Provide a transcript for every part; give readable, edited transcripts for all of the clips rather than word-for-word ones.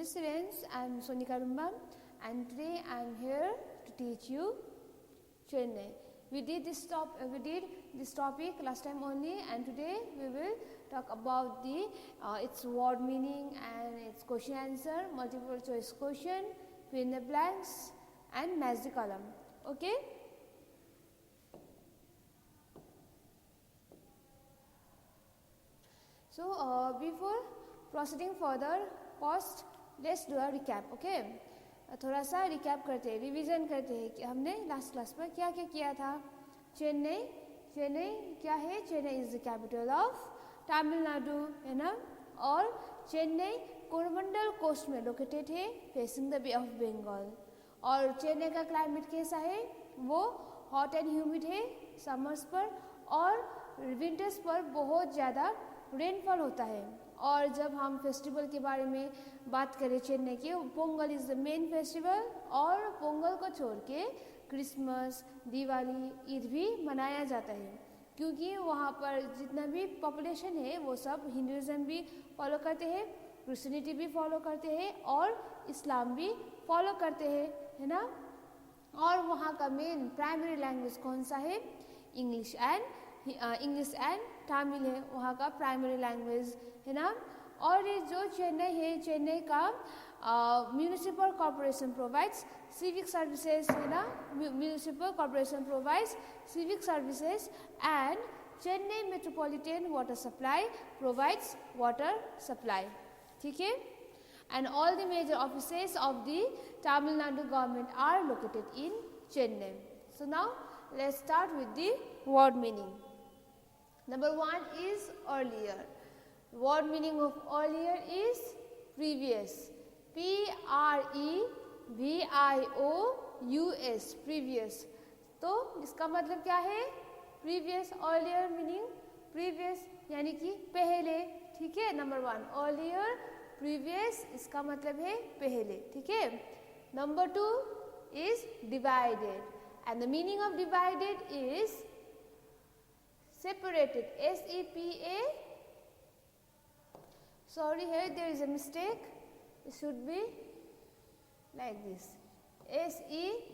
dear students, I am Sonika Rumba and today I am here to teach you Chennai. We did this topic last time only, and today we will talk about the its word meaning and its question answer, multiple choice question, fill in the blanks and match the column. Okay. So before proceeding further, first let's do a recap. Okay, थोड़ा सा recap करते हैं, revision करते हैं कि हमने last class में क्या क्या किया था. चेन्नई क्या है? Chennai is the capital of Tamil Nadu, है ना. और चेन्नई कोरमंडल कोस्ट में लोकेटेड है, facing the bay of Bengal. और चेन्नई का क्लाइमेट कैसा है? वो हॉट एंड ह्यूमिड है समर्स पर, और विंटर्स पर बहुत ज़्यादा रेनफॉल होता है. और जब हम फेस्टिवल के बारे में बात करें चेन्नई के, Pongal is the main festival, और पोंगल को छोड़ के क्रिसमस, दिवाली, ईद भी मनाया जाता है, क्योंकि वहाँ पर जितना भी पॉपुलेशन है वो सब हिंदुज़म भी फॉलो करते हैं, क्रिश्चियनिटी भी फॉलो करते हैं और इस्लाम भी फॉलो करते हैं, है ना. और वहाँ का मेन प्राइमरी लैंग्वेज कौन सा है? इंग्लिश एंड तमिल है वहाँ का प्राइमरी लैंग्वेज, है ना. और ये जो चेन्नई है, चेन्नई का municipal corporation provides civic services, है ना. Municipal corporation provides civic services and Chennai Metropolitan Water Supply provides water supply. ठीक है. And all the major offices of the Tamil Nadu government are located in Chennai. So now let's start with the word meaning. Number one is earlier. Word meaning of earlier is previous. Previous. Previous. तो इसका मतलब क्या है? Previous. Earlier meaning previous यानी कि पहले. ठीक है. नंबर वन earlier, previous इसका मतलब है पहले. ठीक है. Number two is divided, and the meaning of divided is separated. S-E-P-A. Sorry, here there is a mistake. It should be like this. S-E-P-A-R-A-T-E-D.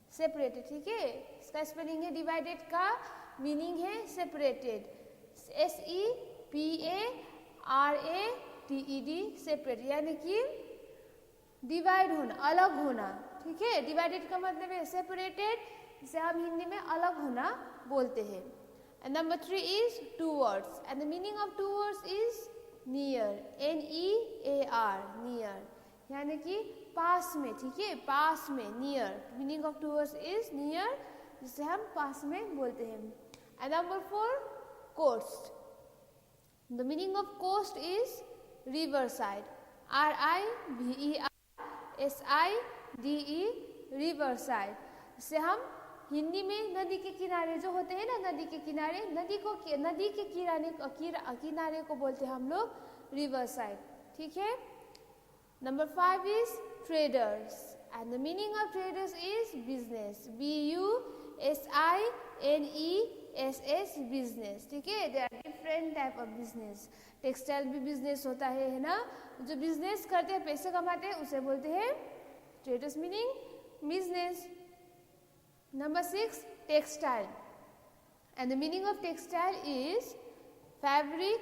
Separated. ठीक है. इसका स्पेलिंग है डिवाइडेड का मीनिंग है सेपरेटेड. S-E-P-A-R-A-T-E-D. सेपरेट यानी कि divide होना, अलग होना. ठीक है. डिवाइडेड का मतलब है सेपरेटेड, जिसे हम हिंदी में अलग होना बोलते हैं. And number three is towards, and the meaning of towards is near. N-E-A-R. Near यानी कि पास में. ठीक है. पास में, near. Meaning of towards is near, जिसे हम पास में बोलते हैं. And number four coast. The meaning of coast is riverside. R-I-V-E-R-S-I-D-E. Riverside. इससे हम हिंदी में नदी के किनारे जो होते हैं ना, नदी के किनारे, नदी के किनारे को बोलते हैं हम लोग रिवर साइड. ठीक है. Number five is traders, and the meaning of traders is business. B-U-S-I-N-E-S-S. Business. ठीक है. They are different type of business. Textile भी बिजनेस होता है ना. जो बिजनेस करते हैं, पैसे कमाते हैं, उसे बोलते हैं traders. Meaning business. Number six, textile, and the meaning of textile is fabric.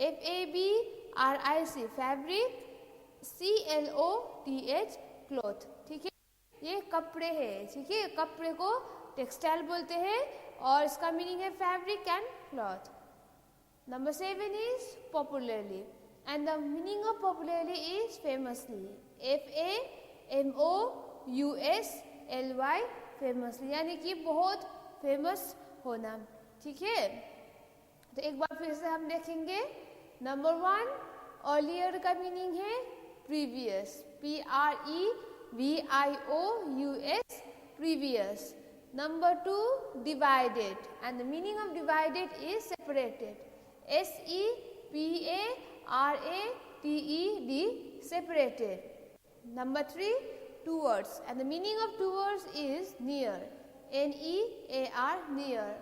F-A-B-R-I-C. fabric. C-L-O-T-H. cloth. ठीक है. ये कपड़े है. ठीक है. कपड़े को टेक्सटाइल बोलते हैं और इसका मीनिंग है fabric and cloth. Number seven is popularly, and the meaning of popularly is famously. F-A-M-O-U-S-L-Y. Famously यानी कि बहुत फेमस होना. ठीक है. तो एक बार फिर से हम देखेंगे. नंबर वन, अर्लियर का मीनिंग है previous. P-R-E-V-I-O-U-S. Previous. Number two, divided, and the meaning of divided is separated. S-E-P-A-R-A-T-E-D. separated. Number three, towards, and the meaning of towards is near. N-E-A-R. near.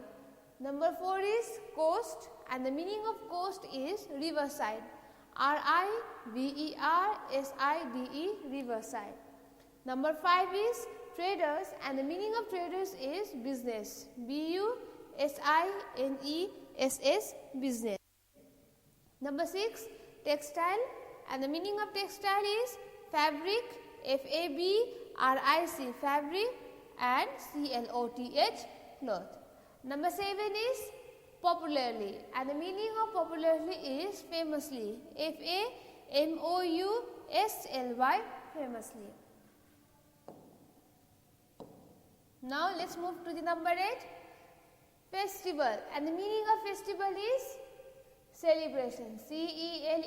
Number 4 is coast, and the meaning of coast is riverside. riverside, riverside. Number 5 is traders, and the meaning of traders is business. business, business. Number 6, textile, and the meaning of textile is fabric, fabric, fabric, and cloth, cloth. Number 7 is popularly, and the meaning of popularly is famously, famously, famously. Now let's move to the number 8, festival, and the meaning of festival is celebration, celebration,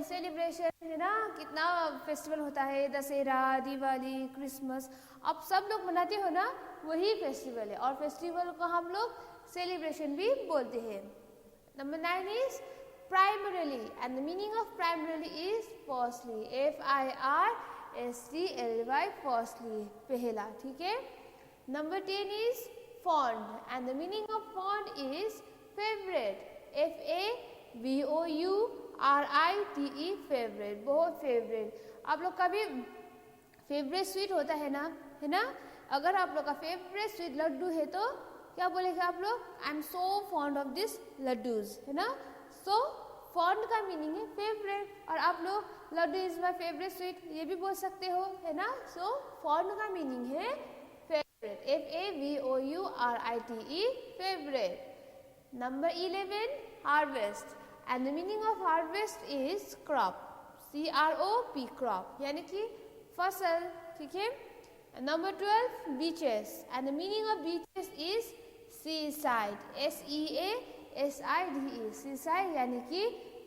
celebration, है ना. कितना festival होता है, Dussehra, Diwali, Christmas, आप सब लोग मनाते हो ना, वही फेस्टिवल है. और फेस्टिवल को हम लोग सेलिब्रेशन भी बोलते हैं. Number 9 is primarily, and the meaning of primarily is firstly, FIRSTLY, firstly, पहला. ठीक है. Number 10 is fond, and the meaning of fond is favorite, FAVOURITE, favorite, बहुत फेवरेट. आप लोग का भी फेवरेट स्वीट होता है ना, है ना. अगर आप लोग का फेवरेट स्वीट लड्डू है तो क्या बोलेंगे आप लोग, I am so fond of this laddoos, है ना. सो फॉन्ड का मीनिंग है फेवरेट, और आप लोग laddoo is my favourite sweet ये भी बोल सकते हो, है ना. सो फॉन्ड का मीनिंग है FAVOURITE, favorite. Number 11, harvest, and the meaning of harvest is crop, CROP, crop, यानी कि फसल. ठीक है. Number 12, beaches, and the meaning of beaches is seaside, SEASIDE, seaside यानी कि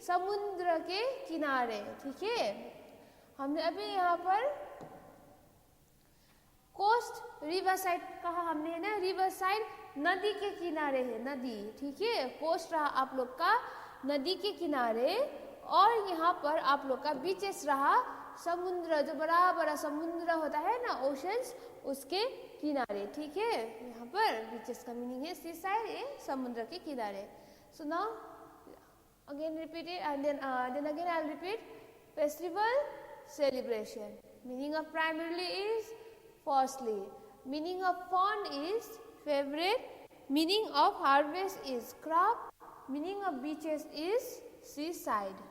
समुद्र के किनारे. ठीक है. हमने अभी यहाँ पर कोस्ट, रिवर साइड कहा हमने, है ना. रिवर साइड नदी के किनारे है, नदी. ठीक है. कोस्ट रहा आप लोग का नदी के किनारे, और यहाँ पर आप लोग का बीचेस रहा समुद्र, जो बड़ा बड़ा समुद्र होता है ना, ओशंस, उसके किनारे. ठीक है. यहाँ पर बीचेस का मीनिंग है सी साइड, समुद्र के किनारे. So now again repeat it, and then again I will repeat. Festival, celebration. Meaning of primarily is firstly, meaning of fond is favorite, meaning of harvest is crop, meaning of beaches is seaside.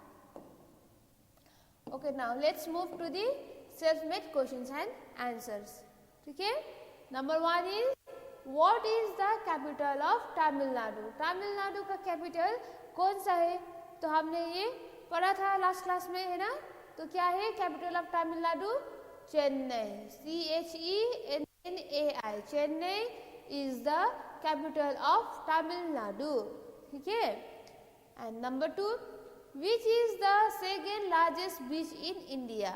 Okay, now let's move to the self-made questions and answers. Okay. Number 1 is, what is the capital of Tamil Nadu? Tamil Nadu का capital कौन सा है? तो हमने ये पढ़ा था last class में, है ना. तो क्या है capital of Tamil Nadu? Chennai, CHENNAI, Chennai is the capital of Tamil Nadu. ठीक है. And number 2, which is the second largest beach in India?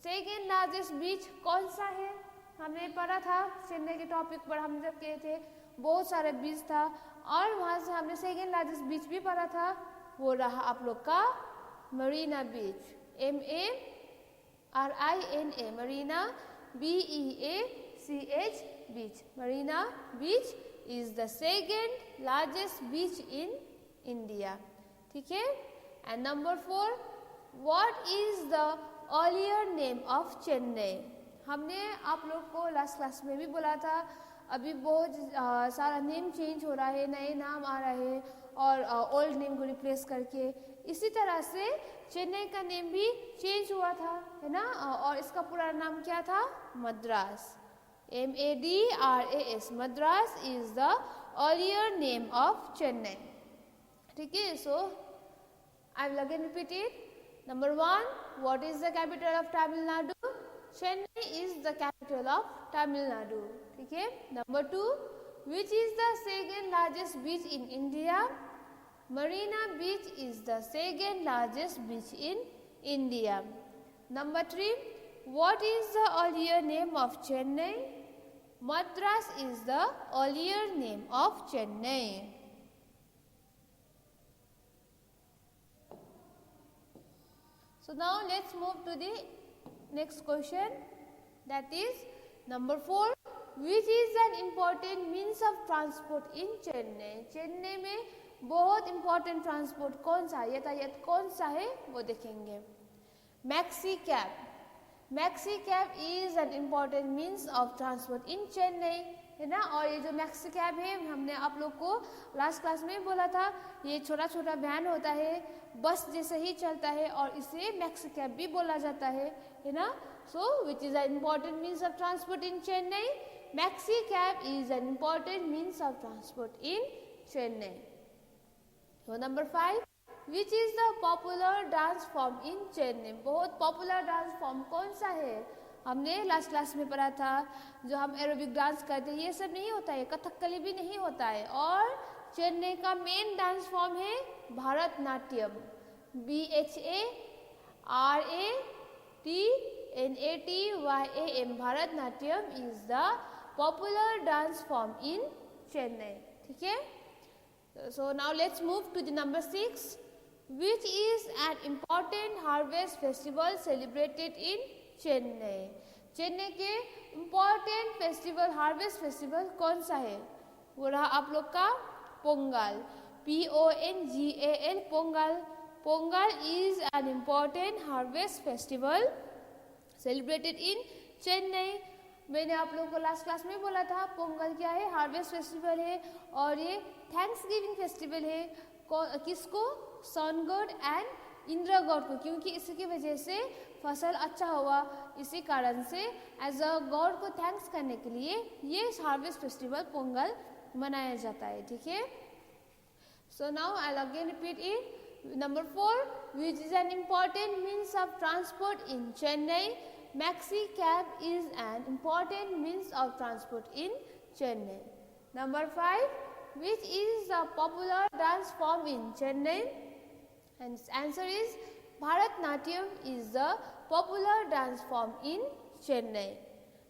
Second largest beach कौन सा है? हमने पढ़ा था चेन्नई के टॉपिक पर, हम जब कहे थे बहुत सारे बीच था, और वहाँ से हमने सेकेंड लार्जेस्ट बीच भी पढ़ा था. वो रहा आप लोग का Marina beach, MARINA, Marina, BEACH, beach. Marina Beach is the second largest beach in India. ठीक है. And number 4, what is the earlier name of Chennai? हमने आप लोग को लास्ट क्लास में भी बोला था, अभी बहुत सारा नेम चेंज हो रहा है, नए नाम आ रहा है, और ओल्ड नेम को रिप्लेस करके. इसी तरह से चेन्नई का नेम भी चेंज हुआ था, है ना. और इसका पूरा नाम क्या था? Madras, MADRAS. Madras is the earlier name of Chennai. ठीक है. So I will again repeat it. Number 1, what is the capital of Tamil Nadu? Chennai is the capital of Tamil Nadu. ठीक है. Number 2, which is the second largest beach in India? Marina Beach is the second largest beach in India. Number 3, what is the earlier name of Chennai? Madras is the earlier name of Chennai. So now let's move to the next question, that is number 4, which is an important means of transport in Chennai. Chennai में बहुत important transport कौन सा है, यातायात कौन सा है वो देखेंगे। Maxi cab, maxi cab is an important means of transport in Chennai, है ना। और ये जो मैक्सी कैब है हमने आप लोग को लास्ट क्लास में बोला था, ये छोटा छोटा वैन होता है, बस जैसे ही चलता है और इसे मैक्सी कैब भी बोला जाता है ना। So which is an important means of transport in Chennai, maxi cab is an important means of transport in Chennai. So number 5, which is the popular dance form in Chennai. बहुत पॉपुलर डांस फॉर्म कौन सा है, हमने लास्ट क्लास में पढ़ा था। जो हम एरोबिक डांस करते हैं ये सब नहीं होता है, कथकली भी नहीं होता है। और चेन्नई का मेन डांस फॉर्म है Bharatanatyam, BHARATNATYAM, Bharatanatyam is the popular dance form in Chennai, ठीक है। So now let's move to the number 6, which is an important harvest festival celebrated in Chennai। Chennai के important festival, harvest festival कौन सा है, वो रहा आप लोग का Pongal, PONGAL, Pongal. Pongal is an important harvest festival celebrated in Chennai. मैंने आप लोगों को लास्ट क्लास में बोला था पोंगल क्या है, हार्वेस्ट फेस्टिवल है और ये थैंक्स गिविंग फेस्टिवल है। किसको, sun god and Indra god को, क्योंकि इसकी वजह से फसल अच्छा हुआ, इसी कारण से एज अ गॉड को थैंक्स करने के लिए ये हार्वेस्ट फेस्टिवल पोंगल मनाया जाता है, ठीक है। So now I will again repeat it. Number 4, which is an important means of transport in Chennai, Maxi cab is an important means of transport in Chennai. Number 5, which is the popular dance form in Chennai? And its answer is Bharatnatyam is the popular dance form in Chennai.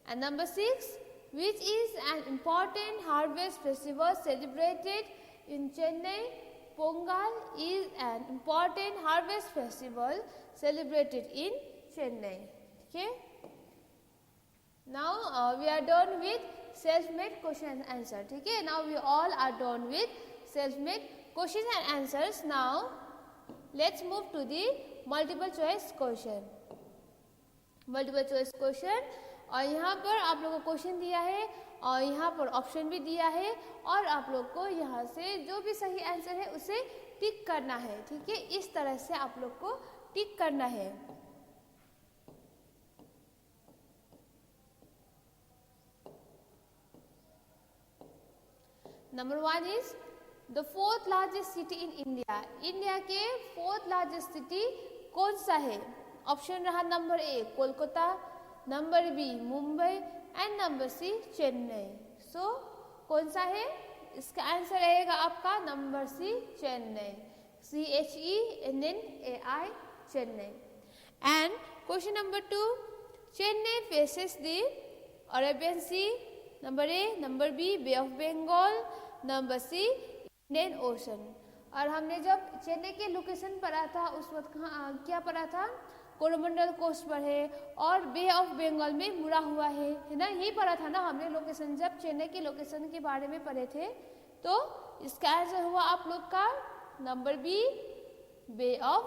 And number 6, which is an important harvest festival celebrated in Chennai? Pongal is an important harvest festival celebrated in Chennai. Okay. Now we are done with self-made question and answer, ठीक है। Now we all are done with self-made questions and answers. Now let's move to the multiple choice question। multiple choice question, और यहाँ पर आप लोगों को question दिया है और यहाँ पर ऑप्शन भी दिया है और आप लोग को यहाँ से जो भी सही आंसर है उसे टिक करना है, ठीक है। इस तरह से आप लोग को टिक करना है। Number 1 is the 4th largest city in India. India के 4th लार्जेस्ट सिटी कौन सा है? ऑप्शन रहा number A Kolkata, number B Mumbai and number C Chennai. So कौन सा है? इसका आंसर रहेगा आपका number C Chennai, CHENNAI Chennai. And question number 2, Chennai faces the Arabian sea, number A, number B bay of Bengal, number C Indian ocean. और हमने जब चेन्नई के लोकेशन पढ़ा था उस वक्त क्या पढ़ा था? कोरोमंडल कोस्ट पर है और बे ऑफ बंगाल में मुड़ा हुआ है ना, यही पढ़ा था ना हमने लोकेशन, जब चेन्नई के लोकेशन के बारे में पढ़े थे। तो इसका आंसर हुआ आप लोग का number B bay of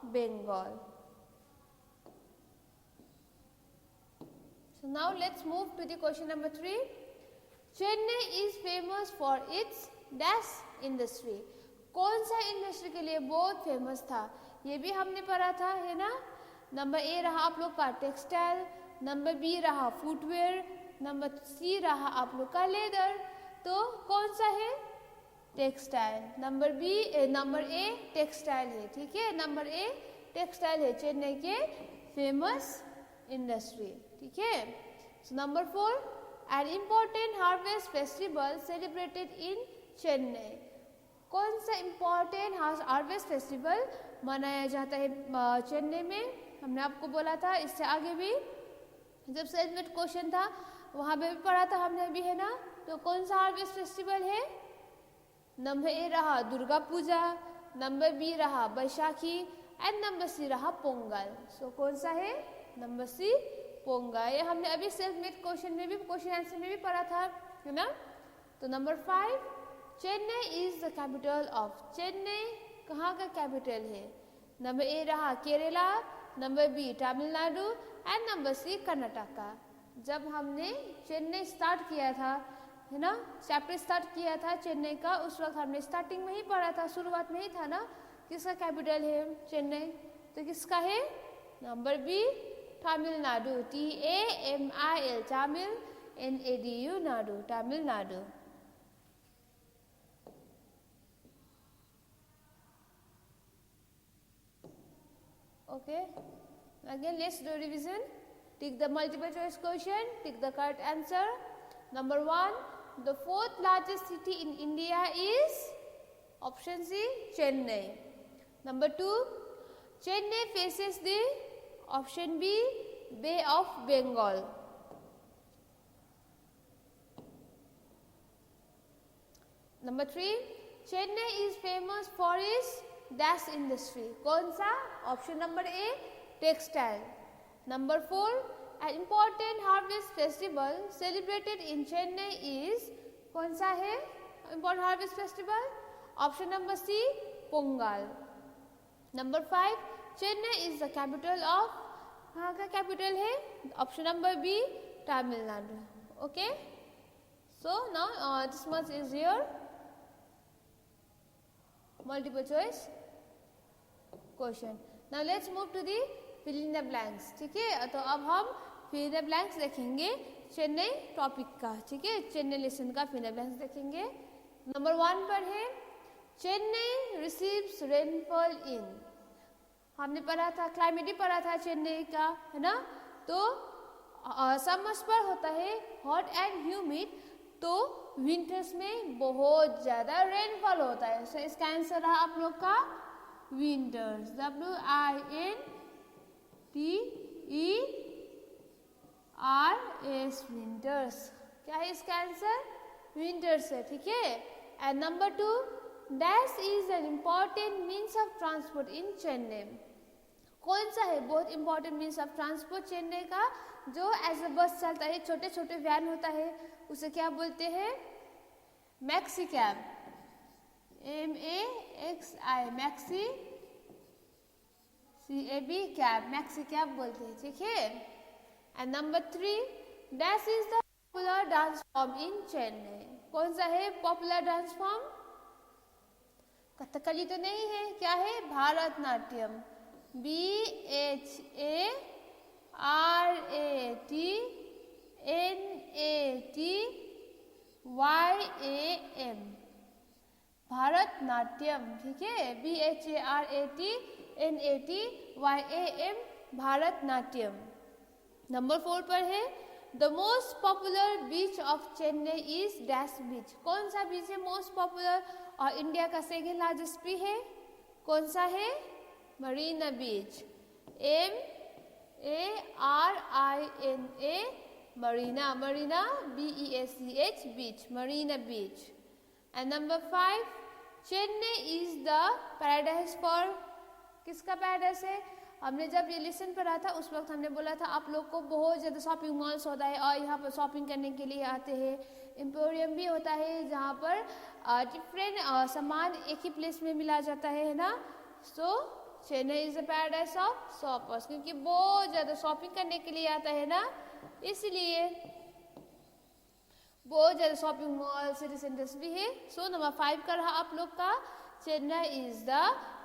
Bengal. So now let's move to the question number 3. Chennai is famous for its dash industry। कौन सा इंडस्ट्री के लिए बहुत फेमस था? ये भी हमने पढ़ा था, है ना। नंबर ए रहा आप लोग का टेक्सटाइल, नंबर बी रहा फुटवेयर, नंबर सी रहा आप लोग का लेदर। तो कौन सा है? टेक्सटाइल। नंबर ए टेक्सटाइल है, ठीक है। नंबर ए टेक्सटाइल है चेन्नई के फेमस इंडस्ट्री, ठीक है। So number 4, an important harvest festival celebrated in Chennai. कौन सा इम्पोर्टेंट हार्वेस्ट फेस्टिवल मनाया जाता है चेन्नई में? हमने आपको बोला था इससे आगे भी जब सेल्फ क्वेश्चन था वहाँ पे भी पढ़ा था हमने भी, है ना। तो कौन सा हार्वेस्ट फेस्टिवल है? नंबर ए रहा दुर्गा पूजा, नंबर बी रहा बैसाखी एंड नंबर सी रहा पोंगल। सो कौन सा है? नंबर सी पोंगा। ये हमने अभी सेल्फ मेड क्वेश्चन में भी, क्वेश्चन आंसर में भी पढ़ा था, है ना। तो number 5, Chennai is the capital of, Chennai कहाँ का कैपिटल है? नंबर ए रहा Kerala, number B Tamil Nadu and number C Karnataka. जब हमने चेन्नई स्टार्ट किया था, है ना, चैप्टर स्टार्ट किया था चेन्नई का, उस वक्त हमने स्टार्टिंग में ही पढ़ा था, शुरुआत में ही था ना, किसका कैपिटल है चेन्नई, तो किसका है? Number B Tamil Nadu, TAMIL, Tamil, NADU, Nadu, Tamil Nadu. Okay, again let's do revision. Take the multiple choice question, take the correct answer. Number 1, the 4th largest city in India is option C, Chennai. Number 2, Chennai faces the option B, Bay of Bengal. Number 3, Chennai is famous for its dash industry. कौन सा? Option number A, textile. Number 4, an important harvest festival celebrated in Chennai is, कौन सा है important harvest festival? Option number C, Pongal. Number 5, Chennai is the capital of, कहाँ का capital है? Option number B, Tamil Nadu. Okay, so now this much is your multiple choice question. Now let's move to the fill in the blanks. ठीक है, तो अब हम fill in the blanks देखेंगे Chennai topic का. ठीक है, चेन्नई लेसन का fill in the blanks देखेंगे. नंबर 1 पर है चेन्नई रिसीव्स रेनफॉल इन. हमने पढ़ा था, क्लाइमेट ही पढ़ा था चेन्नई का, है ना. तो समर्स पर होता है हॉट एंड ह्यूमिड, तो विंटर्स में बहुत ज़्यादा रेनफॉल होता है. सो इसका आंसर रहा आप लोग का विंटर्स, WINTERS, विंटर्स. क्या है इसका आंसर? विंटर्स है. ठीक है. And number 2, dash is an important means of transport in Chennai. कौन सा है बहुत important means of transport Chennai का? जो एज अ बस चलता है, छोटे छोटे वैन होता है, उसे क्या बोलते हैं? Maxi cab, MAXI, maxi CAB cab, maxi cab बोलते हैं. ठीक है. And number 3, dash is the popular dance form in Chennai. कौन सा है पॉपुलर डांस फॉर्म? कथकली तो नहीं है. क्या है? भारतनाट्यम, BHARATNATYAM, भारतनाट्यम. ठीक है, BHARATNATYAM, भारतनाट्यम. नंबर 4 पर है the most popular beach of Chennai is dash beach. कौन सा बीच है मोस्ट पॉपुलर और इंडिया का सेकेंड लार्जेस्ट भी है? कौन सा है? Marina beach, MARINA, Marina, Marina BEACH, beach, Marina beach. And number 5, Chennai is the paradise for, किसका पैराडाइज है? हमने जब ये लेसन पढ़ा था उस वक्त हमने बोला था आप लोग को बहुत ज़्यादा शॉपिंग मॉल्स होता है और यहाँ पर शॉपिंग करने के लिए आते हैं. एम्पोरियम भी होता है जहाँ पर डिफरेंट सामान एक ही प्लेस में मिला जाता है ना. So Chennai is the paradise of shoppers, क्योंकि बहुत ज़्यादा शॉपिंग करने के लिए आता है ना, इसलिए बहुत ज़्यादा शॉपिंग मॉल सिटी सेंटर्स भी है. सो नंबर 5 का रहा आप लोग का Chennai is the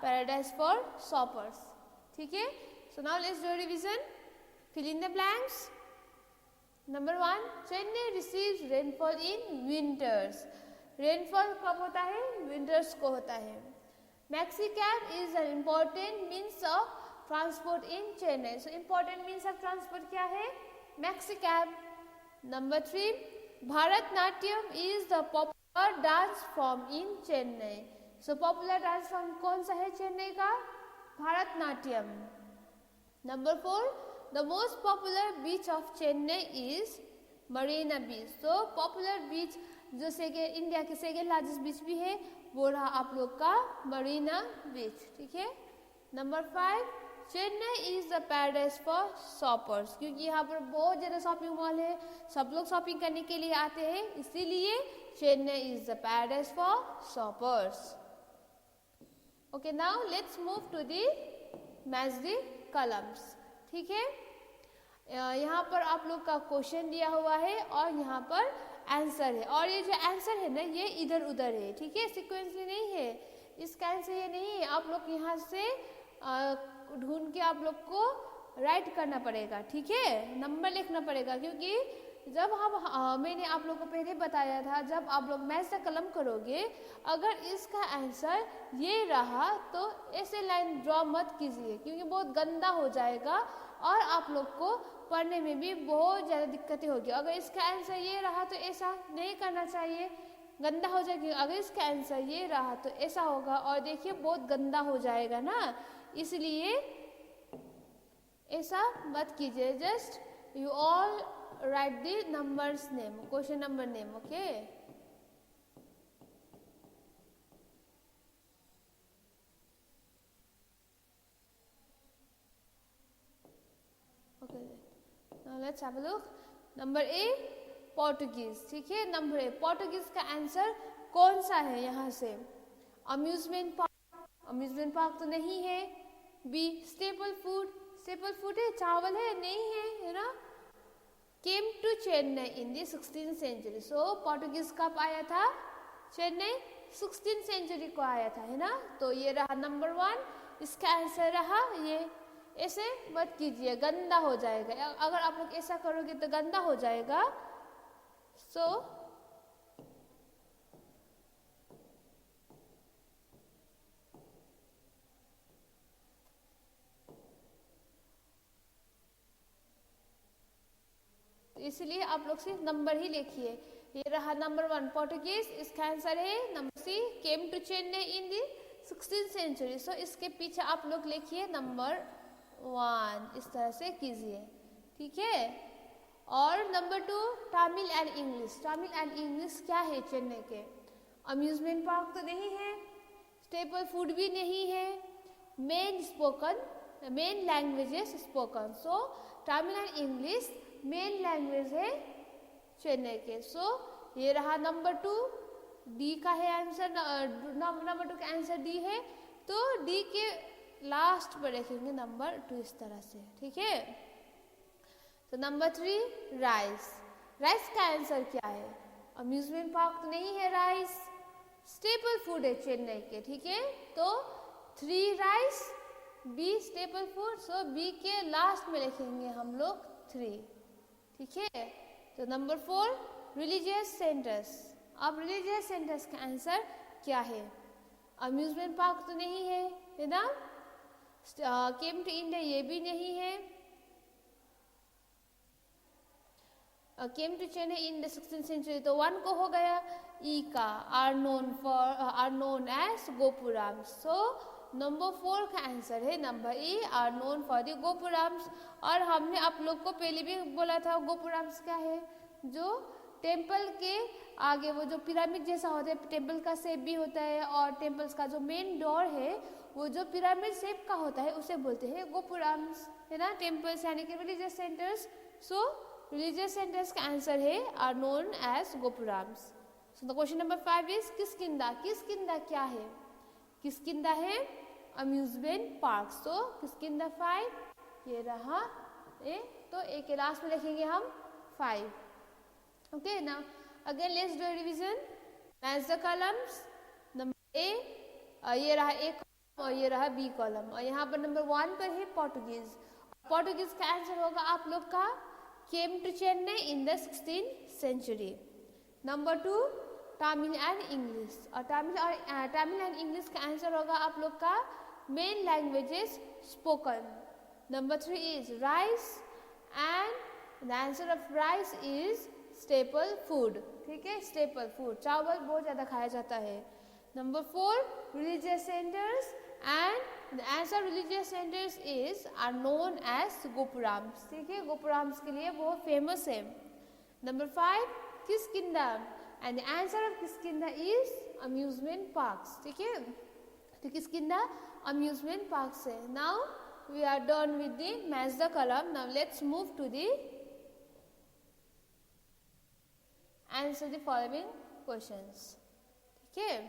paradise for shoppers. ठीक है. So now let's do revision. Fill in the blanks. Number 1, Chennai receives rainfall in winters. Rainfall कब होता है? विंटर्स को होता है. Maxi cab is an important means of transport in Chennai. So important means of transport क्या है? Maxi cab. Number 3, Bharatanatyam is the popular dance form in Chennai. So popular dance form कौन सा है चेन्नई का? Bharatanatyam. Number 4, the most popular beach of Chennai is Marina beach. So popular beach जो India के second largest बीच भी है वो रहा आप लोग का मरीना बीच. ठीक है. Number 5, Chennai is the paradise for shoppers, क्योंकि यहाँ पर बहुत ज़्यादा शॉपिंग मॉल है, सब लोग शॉपिंग करने के लिए आते हैं, इसीलिए Chennai is the paradise for shoppers. Okay, now let's move to the match the columns. ठीक है, यहाँ पर आप लोग का क्वेश्चन दिया हुआ है और यहाँ पर आंसर है, और ये जो आंसर है ना ये इधर उधर है. ठीक है, सीक्वेंस में नहीं है, इसका आंसर ये नहीं है. आप लोग यहाँ से ढूंढ के आप लोग को राइट करना पड़ेगा. ठीक है, नंबर लिखना पड़ेगा, क्योंकि जब हम मैंने आप लोग को पहले बताया था, जब आप लोग मैच द कलम करोगे, अगर इसका आंसर ये रहा तो ऐसे लाइन ड्रॉ मत कीजिए, क्योंकि बहुत गंदा हो जाएगा और आप लोग को पढ़ने में भी बहुत ज़्यादा दिक्कतें होगी. अगर इसका आंसर ये रहा तो ऐसा नहीं करना चाहिए, गंदा हो जाएगा. अगर इसका आंसर ये रहा तो ऐसा होगा, और देखिए बहुत गंदा हो जाएगा ना, इसलिए ऐसा मत कीजिए. Just you all write the numbers name, question number name. Okay, now let's have a look. Number A, Portuguese. ठीक है, नंबर ए पोर्टुगीज का आंसर कौन सा है? यहाँ से अम्यूजमेंट पार्क, अम्यूजमेंट पार्क तो नहीं है. B, staple food, staple food है, चावल है, नहीं है ना. Came to Chennai in the 16th century. So Portuguese कब आया था? चेन्नई 16th सेंचुरी को आया था, है ना. तो ये रहा नंबर 1, इसका आंसर रहा ये. ऐसे मत कीजिए, गंदा हो जाएगा. अगर आप लोग ऐसा करोगे तो गंदा हो जाएगा. सो इसलिए आप लोग सिर्फ नंबर ही लिखिए. ये रहा नंबर 1 पोर्टुगीज, इसका आंसर है number C, came to Chennai in the 16th century. So इसके पीछे आप लोग लिखिए नंबर 1, इस तरह से कीजिए. ठीक है, और number 2 Tamil and English. Tamil and English क्या है चेन्नई के? अम्यूजमेंट पार्क तो नहीं है, स्टेपल फूड भी नहीं है, main languages spoken. So Tamil and English main language है चेन्नई के. सो ये रहा नंबर 2, डी का है आंसर. नंबर 2 का आंसर डी है, तो डी के लास्ट पर रखेंगे नंबर 2 इस तरह से. ठीक है, तो नंबर 3 राइस. राइस का आंसर क्या है? अम्यूजमेंट पार्क तो नहीं है, राइस स्टेपल फूड है चेन्नई के. ठीक है, तो 3 राइस, बी स्टेपल फूड. सो बी के लास्ट में लिखेंगे हम लोग 3. ठीक है, तो नंबर 4 रिलीजियस सेंटर्स. अब रिलीजियस सेंटर्स का आंसर क्या है? अम्यूजमेंट पार्क तो नहीं है ना. केम टू इंडिया ये भी नहीं है. Came to Chennai in the 16th century, तो 1 को हो गया. ई का are known as gopuram. So number 4 का आंसर है number E, are known for the gopurams. और हमने आप लोग को पहले भी बोला था गोपुराम्स क्या है? जो टेम्पल के आगे वो जो पिरामिड जैसा होता है, टेम्पल का शेप भी होता है, और टेम्पल्स का जो मेन डोर है वो जो पिरामिड शेप का होता है उसे बोलते हैं गोपुराम्स, है ना. टेम्पल्स यानी कि रिलीजियस सेंटर्स. सो रिलीजियस सेंटर्स का आंसर है are known as gopurams. So the question number 5 is Kishkindha. Kishkindha क्या है? किष्किंधा है अम्यूजमेंट पार्क. सो किष्किंधा 5 ये रहा ए, तो ए के लास्ट में लिखेंगे हम 5. Okay, now again let's do revision. Match the columns. Number A ये रहा ए कॉलम और ये रहा बी कॉलम, और यहाँ पर नंबर 1 पर है पोर्टुगीज. पोर्टुगीज का आंसर होगा आप लोग का came to Chennai in the 16th century. Number 2 Tamil and English, और तमिल एंड इंग्लिश का आंसर होगा आप लोग का main languages spoken. Number 3 is rice, and the answer of rice is staple food. ठीक है, स्टेपल फूड, चावल बहुत ज़्यादा खाया जाता है. Number 4 religious centres, and the answer religious centres is are known as gopurams. ठीक है, गोपुराम्स के लिए बहुत फेमस है. Number 5 Kishkindha, and the answer of Kishkindha is amusement parks. ठीक है, तो किष्किंधा अम्यूजमेंट पार्क से. Now we are done with the match the column. Now let's move to the answer the following questions. Okay,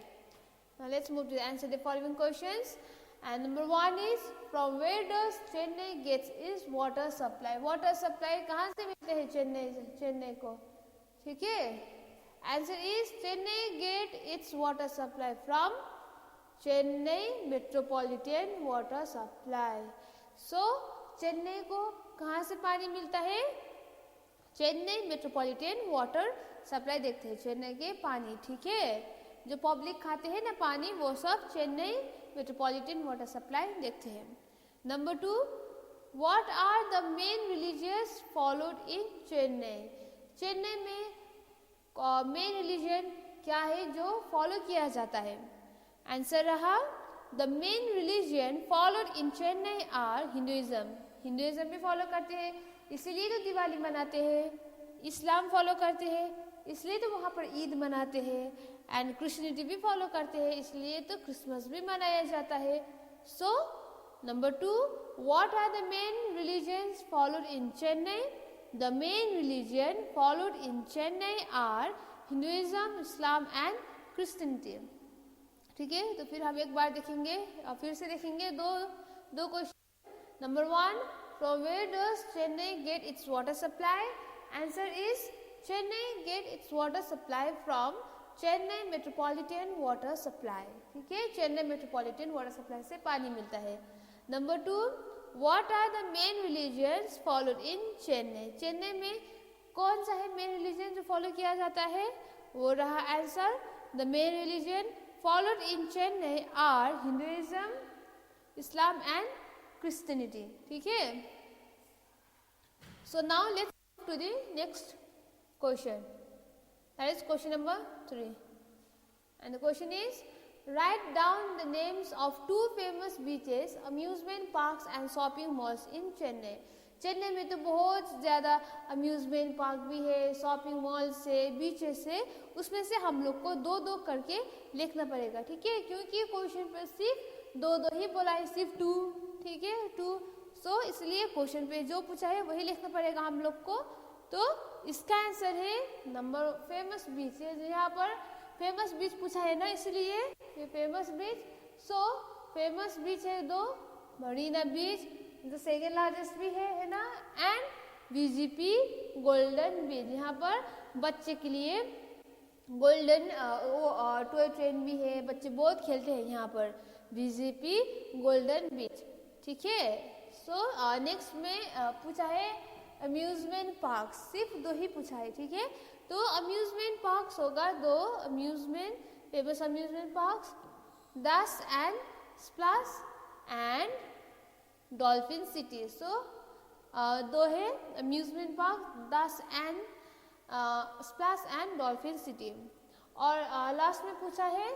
now let's move to the answer the following questions. And number 1 is, from where does Chennai gets its water supply? Water supply कहाँ से मिलते हैं चेन्नई को? ठीक है, answer is Chennai get its water supply from Chennai Metropolitan Water Supply. So Chennai को कहाँ से पानी मिलता है? चेन्नई मेट्रोपॉलिटन वाटर सप्लाई देखते हैं चेन्नई के पानी. ठीक है, जो पब्लिक खाते हैं ना पानी, वो सब चेन्नई मेट्रोपॉलिटन वाटर सप्लाई देखते हैं. Number 2, what are the main religious followed in Chennai? Chennai में मेन रिलीजन क्या है जो फॉलो किया जाता है? आंसर रहा, the main religion followed in Chennai are Hinduism. Hinduism भी फॉलो करते हैं, इसलिए तो दिवाली मनाते हैं. इस्लाम फॉलो करते हैं, इसलिए तो वहाँ पर ईद मनाते हैं. एंड क्रिश्चियनिटी भी फॉलो करते हैं, इसलिए तो क्रिसमस भी मनाया जाता है. So number 2, what are the main religions followed in Chennai? The main religion followed in Chennai are Hinduism, Islam and Christianity. ठीक है, तो फिर हम एक बार देखेंगे, फिर से देखेंगे दो question. Number 1, from where does Chennai get its water supply? Answer is Chennai get its water supply from Chennai metropolitan water supply. ठीक है, चेन्नई मेट्रोपॉलिटन वाटर सप्लाई से पानी मिलता है. Number 2, what are the main religions followed in Chennai? Chennai में कौन सा है मेन रिलीजन जो फॉलो किया जाता है? वो रहा answer, the main religion followed in Chennai are Hinduism, Islam and Christianity. ठीक है, so now let's move to the next question. That is question number 3. And the question is, write down the names of 2 famous beaches, amusement parks and shopping malls in Chennai. Chennai में तो बहुत ज़्यादा amusement park भी है, shopping mall से, beaches से, उसमें से हम लोग को 2-2 करके लिखना पड़ेगा. ठीक है, क्योंकि क्वेश्चन पर सिर्फ 2-2 ही बोला है, सिर्फ 2. ठीक है, 2. सो इसलिए क्वेश्चन पे जो पूछा है वही लिखना पड़ेगा हम लोग को. तो इसका आंसर है नंबर फेमस बीच है. यहाँ पर फेमस बीच पूछा है ना, इसलिए ये famous beach. So famous beach है 2, मरीना बीच जो सेकेंड लार्जेस्ट भी है ना, एंड बीजीपी गोल्डन बीच. यहाँ पर बच्चे के लिए गोल्डन टॉय ट्रेन भी है, बच्चे बहुत खेलते हैं यहाँ पर, बीजीपी गोल्डन बीच. ठीक है, सो नेक्स्ट में पूछा है अम्यूजमेंट पार्क, सिर्फ 2 ही पूछा है. ठीक है, तो अम्यूजमेंट पार्क्स होगा 2 amusement, famous amusement parks, dash and splash and dolphin city. So 2 है amusement park, dash and splash and dolphin city. और लास्ट में पूछा है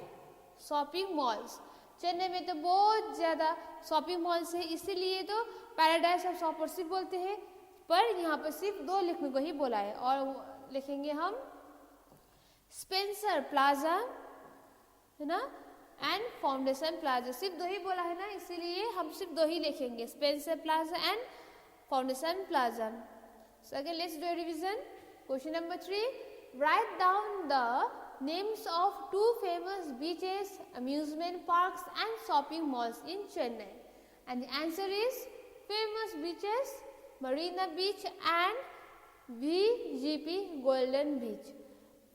शॉपिंग मॉल्स. चेन्नई में तो बहुत ज़्यादा शॉपिंग मॉल्स है, इसीलिए तो पैराडाइज ऑफ शॉपर्स सिर्फ बोलते हैं, पर यहाँ पर सिर्फ 2 लिखने को ही बोला है. और लिखेंगे हम स्पेंसर प्लाजा है ना, एंड फाउंडेशन प्लाजा. सिर्फ 2 ही बोला है ना, इसीलिए हम सिर्फ 2 ही लिखेंगे, Spencer plaza and foundation plaza. So again let's do revision. Question number 3, write down the names of 2 famous beaches, amusement parks and shopping malls in Chennai. And the answer is famous beaches, Marina Beach and VGP Golden Beach.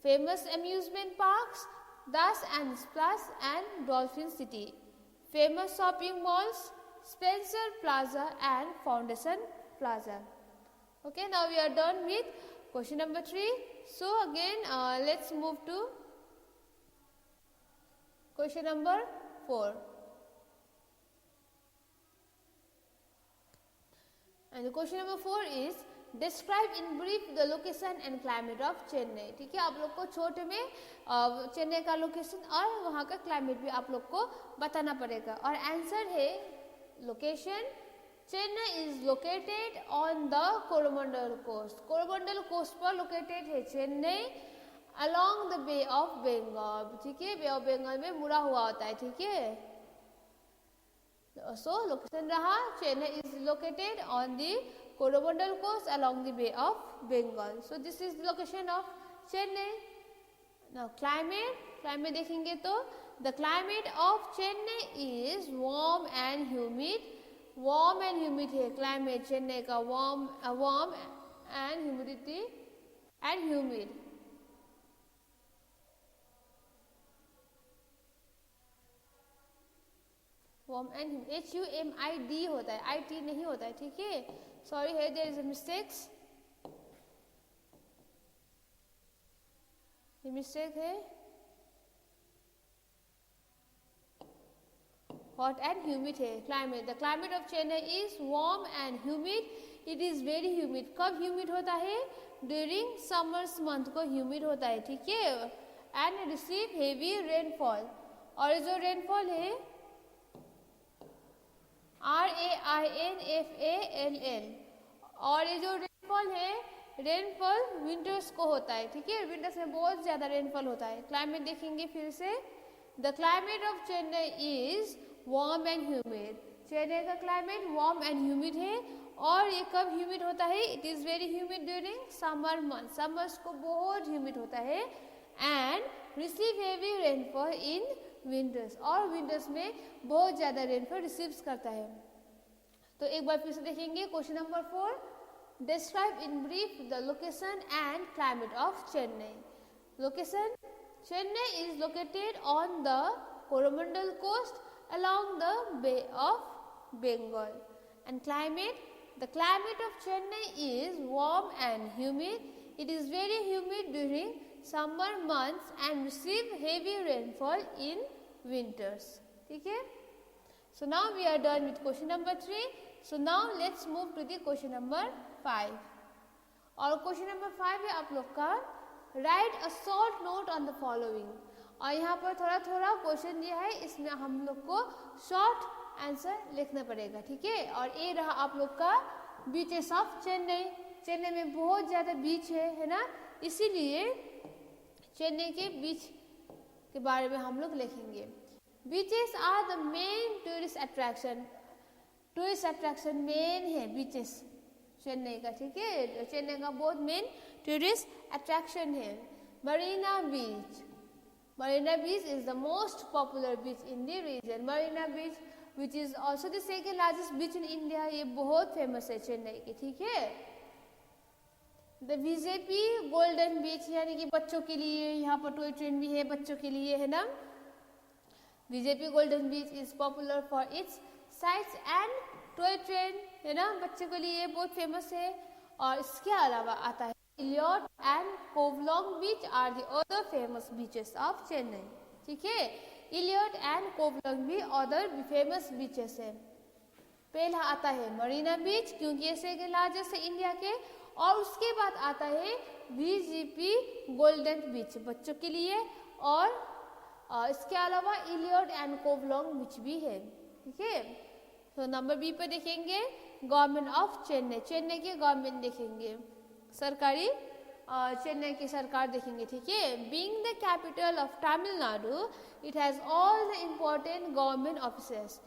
Famous amusement parks, Das and Splash and Dolphin City. Famous shopping malls, Spencer Plaza and Foundation Plaza. Okay, now we are done with question number 3. So again let's move to question number 4. And the question number 4 is, describe in brief the location and climate of Chennai. ठीक है, आप लोग को छोटे में चेन्नई का location और वहाँ का क्लाइमेट भी आप लोग को बताना पड़ेगा. और आंसर है location, Chennai is located on the Coromandel coast. Coromandel coast पर लोकेटेड है Chennai, along the bay of Bengal. ठीक है, बे ऑफ बंगाल में मुड़ा हुआ होता है. ठीक है, So location raha Chennai is located on the Coromandel coast along the Bay of Bengal. So this is the location of Chennai. Now climate देखेंगे तो the climate of Chennai is warm and humid. Warm and humid है climate Chennai का warm and humidity and humid. Warm and humid HUMID होता है IT नहीं होता है ठीक है. Sorry here there is a mistakes. ये mistake है. Hot and humid है climate. The climate of Chennai is warm and humid. It is very humid. कब humid होता है? During summers month को humid होता है ठीक है. And receive heavy rainfall. और जो rainfall है RAINFALL. और ये जो rainfall है rainfall winters को होता है ठीक है. Winters में बहुत ज़्यादा rainfall होता है. Climate देखेंगे फिर से. The climate of Chennai is warm and humid. Chennai का क्लाइमेट वार्म एंड ह्यूमिड है. और ये कब ह्यूमिड होता है? It is very humid during summer month. Summers को बहुत ह्यूमिड होता है. And receive heavy rainfall in winters. और विंटर्स में बहुत ज़्यादा रेनफॉल रिसीव्स करता है. तो एक बार फिर से देखेंगे question number 4. Describe in brief the location and climate of Chennai. Location Chennai is located on the Coromandel coast along the Bay of Bengal. And climate, the climate of Chennai is warm and humid. It is very humid during summer months and receive heavy rainfall in winters. ठीक है? So now we are done with question number 3. So now let's move to the question number 5. और question number 5 है आप लोग का right a short note on the following. और यहाँ पर थोड़ा थोड़ा क्वेश्चन दिया है. इसमें हम लोग को शॉर्ट आंसर लिखना पड़ेगा ठीक है. और ये रहा आप लोग का बीचेस ऑफ चेन्नई. चेन्नई में बहुत ज़्यादा बीच है ना. इसीलिए चेन्नई के बीच के बारे में हम लोग लिखेंगे. Beaches are the main tourist attraction. Tourist attraction main है बीचेस चेन्नई का ठीक है. चेन्नई का बहुत मेन टूरिस्ट अट्रैक्शन है. Marina beach. Marina beach is the most popular beach in the region. Marina beach which is also the second largest beach in India. ये बहुत famous है चेन्नई की ठीक है. द बीजेपी गोल्डन बीच यानी कि बच्चों के लिए यहाँ पर टॉय ट्रेन भी है बच्चों के लिए है ना. BJP golden beach is popular for its sites and toy train है ना. बच्चों के लिए बहुत फेमस है. और इसके अलावा आता है Elliot and Covelong beach are the other famous beaches of Chennai ठीक है. इलियट एंड कोवलोंग भी अदर फेमस बीचेस है. पहला आता है मरीना बीच क्योंकि ये सेकंड लार्जेस्ट है इंडिया के. और उसके बाद आता है बीजेपी गोल्डन बीच बच्चों के लिए. और इसके अलावा इलियट एंड कोवलोंग बीच भी है ठीक है. तो नंबर बी पर देखेंगे गवर्नमेंट ऑफ चेन्नई. चेन्नई के गवर्नमेंट देखेंगे सरकारी चेन्नई की सरकार देखेंगे ठीक है. Being the capital of Tamil Nadu it has all the important government offices.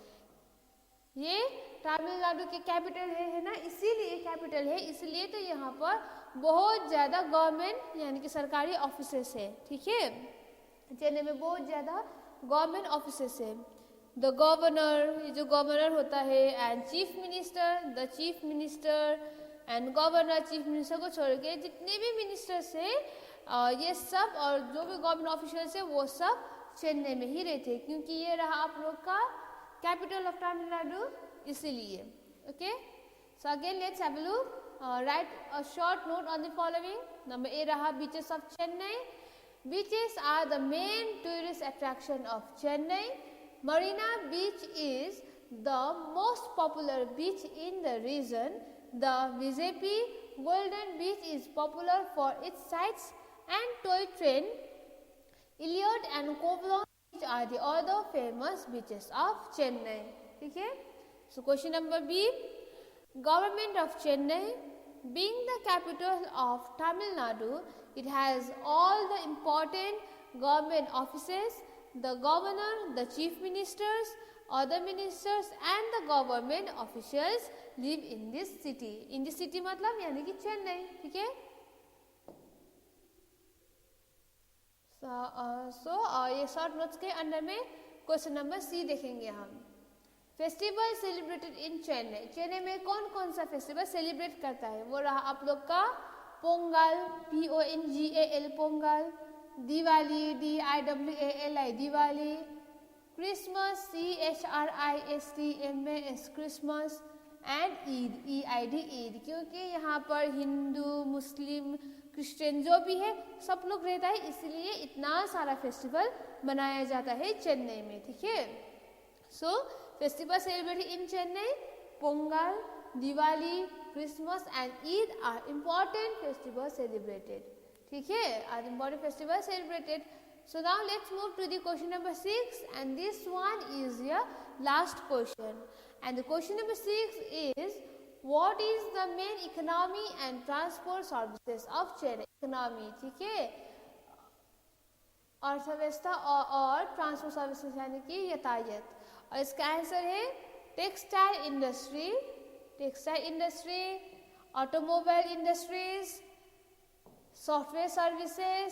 ये तमिलनाडु के कैपिटल है ना. इसीलिए कैपिटल है इसलिए तो यहाँ पर बहुत ज़्यादा गवर्नमेंट यानी कि सरकारी ऑफिसेस है ठीक है. चेन्नई में बहुत ज़्यादा गवर्नमेंट ऑफिसेस है. द गवर्नर ये जो गवर्नर होता है and chief minister. The chief minister and governor chief minister को छोड़ के जितने भी मिनिस्टर्स है ये सब और जो भी गवर्नमेंट ऑफिशियल्स है वो सब चेन्नई में ही रहते हैं क्योंकि ये रहा आप लोग का कैपिटल ऑफ तमिलनाडु इसीलिए. Okay. So again let's have a look. Write a short note on the following. Number A रहा beaches of Chennai. Beaches are the main tourist attraction of Chennai. Marina Beach is the most popular beach in the region. The VJP Golden Beach is popular for its sights and toy train. Elliot and Kovalong Beach are the other famous beaches of Chennai. ठीक है. So question number B. Government of Chennai, being the capital of Tamil Nadu, it has all the important government offices. The governor, the chief ministers other ministers and the government officials live in this city. In this city मतलब यानी कि चेन्नई, ठीक है. ये short notes के under में question number C देखेंगे हम. Festival celebrated in Chennai. Chennai में कौन कौन सा फेस्टिवल सेलिब्रेट करता है? वो रहा आप लोग का Pongal, PONGAL Pongal, Diwali DIWALI Diwali, Christmas CHRISTMAS Christmas, and Eid EID Eid. क्योंकि यहाँ पर हिंदू, मुस्लिम, क्रिश्चियन जो भी है सब लोग रहता है, इसलिए इतना सारा फेस्टिवल मनाया जाता है चेन्नई में, ठीक है. So festival celebrated in Chennai, Pongal, Diwali, Christmas and Eid are important festival celebrated, ठीक है, are important festival celebrated. So now let's move to the question number 6, and this one is your last question. And the question number 6 is, what is the main economy and transport services of Chennai? Economy, ठीक है, अर्थव्यवस्था और transport services यानी कि यातायात. और इसका answer है textile industry, automobile industries, software services,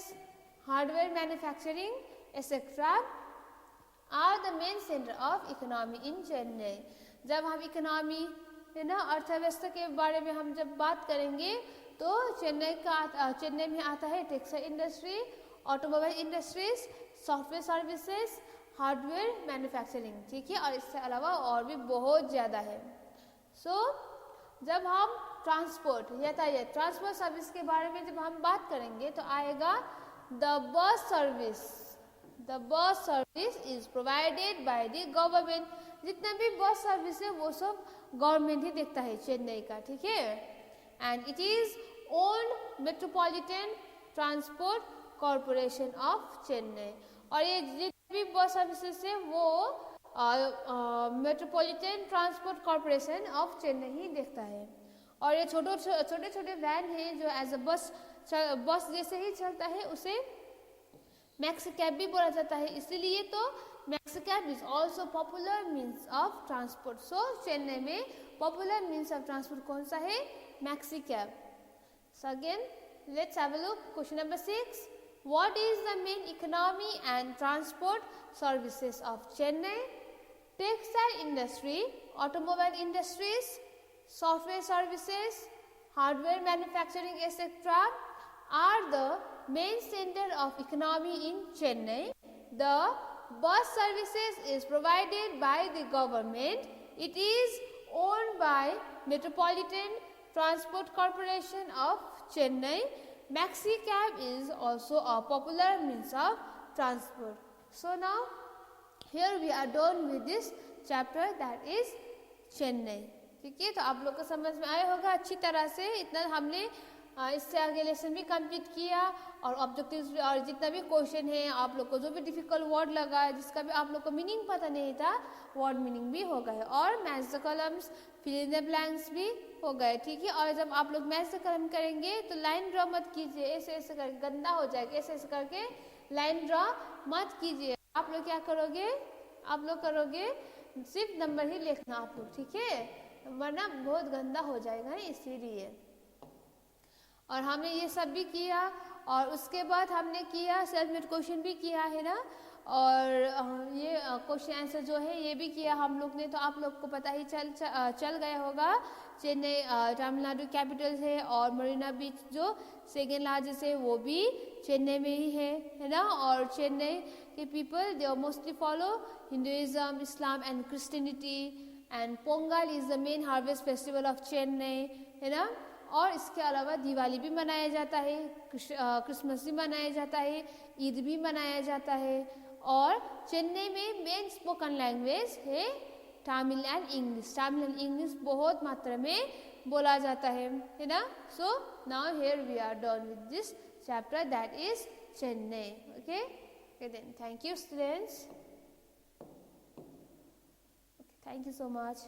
hardware manufacturing etcetera are the main centre of economy in Chennai. जब हम इकोनॉमी है ना, अर्थव्यवस्था के बारे में हम जब बात करेंगे तो चेन्नई में आता है textile industry, automobile industries, software services, hardware manufacturing, ठीक है, और इससे अलावा और भी बहुत ज़्यादा है. सो जब हम यातायात ट्रांसपोर्ट सर्विस के बारे में जब हम बात करेंगे तो आएगा the bus service is provided by the government. जितना भी बस सर्विस है वो सब गवर्नमेंट ही देखता है चेन्नई का, ठीक है. And it is owned metropolitan transport corporation of Chennai. और ये जितने भी बस सर्विसेज है वो metropolitan transport corporation of Chennai ही देखता है. और ये छोटे छोटे वैन हैं जो एज अ बस जैसे ही चलता है उसे मैक्सी कैब भी बोला जाता है, इसीलिए तो maxi cab is also popular means of transport. So Chennai में पॉपुलर मीन्स ऑफ ट्रांसपोर्ट कौन सा है? Maxi cab. So again let's have a look. Question number 6, what is the main economy and transport services of Chennai? Textile industry, automobile industries, software services, hardware manufacturing etc. are the main center of economy in Chennai. The bus services is provided by the government. It is owned by Metropolitan Transport Corporation of Chennai. Maxi cab is also a popular means of transport. So now here we are done with this chapter, that is Chennai. ठीक है, तो आप लोग को समझ में आया होगा अच्छी तरह से. इतना हमने इससे आगे लेसन भी कंप्लीट किया और ऑब्जेक्टिव्स भी, और जितना भी क्वेश्चन है आप लोग को जो भी डिफिकल्ट वर्ड लगा जिसका भी आप लोग को मीनिंग पता नहीं था, वर्ड मीनिंग भी हो गए. और match the columns, fill in the blanks भी हो गए, ठीक है. और जब आप लोग मैच द कॉलम करेंगे तो लाइन ड्रॉ मत कीजिए, ऐसे ऐसे करके गंदा हो जाएगा, ऐसे ऐसे करके लाइन ड्रॉ मत कीजिए. आप लोग क्या करोगे, आप लोग करोगे सिर्फ नंबर ही लिखना आप लोग, ठीक है, वरना बहुत गंदा हो जाएगा, इसीलिए. और हमने ये सब भी किया और उसके बाद हमने किया सेल्फ मेड क्वेश्चन भी किया है ना, और ये क्वेश्चन आंसर जो है ये भी किया हम लोग ने. तो आप लोग को पता ही चल गया होगा चेन्नई तमिलनाडु कैपिटल है, और मरीना बीच जो सेकेंड लार्जेस्ट है वो भी चेन्नई में ही है ना. और चेन्नई के people they mostly follow Hinduism, Islam and Christianity. And Pongal is the main harvest festival of Chennai, है ना. और इसके अलावा दिवाली भी मनाया जाता है, क्रिसमस भी मनाया जाता है, ईद भी मनाया जाता है. और चेन्नई में मेन स्पोकन लैंग्वेज है Tamil and English. Tamil and English बहुत मात्रा में बोला जाता है ना. So now here we are done with this chapter, that is Chennai. Okay then, thank you students. Thank you so much.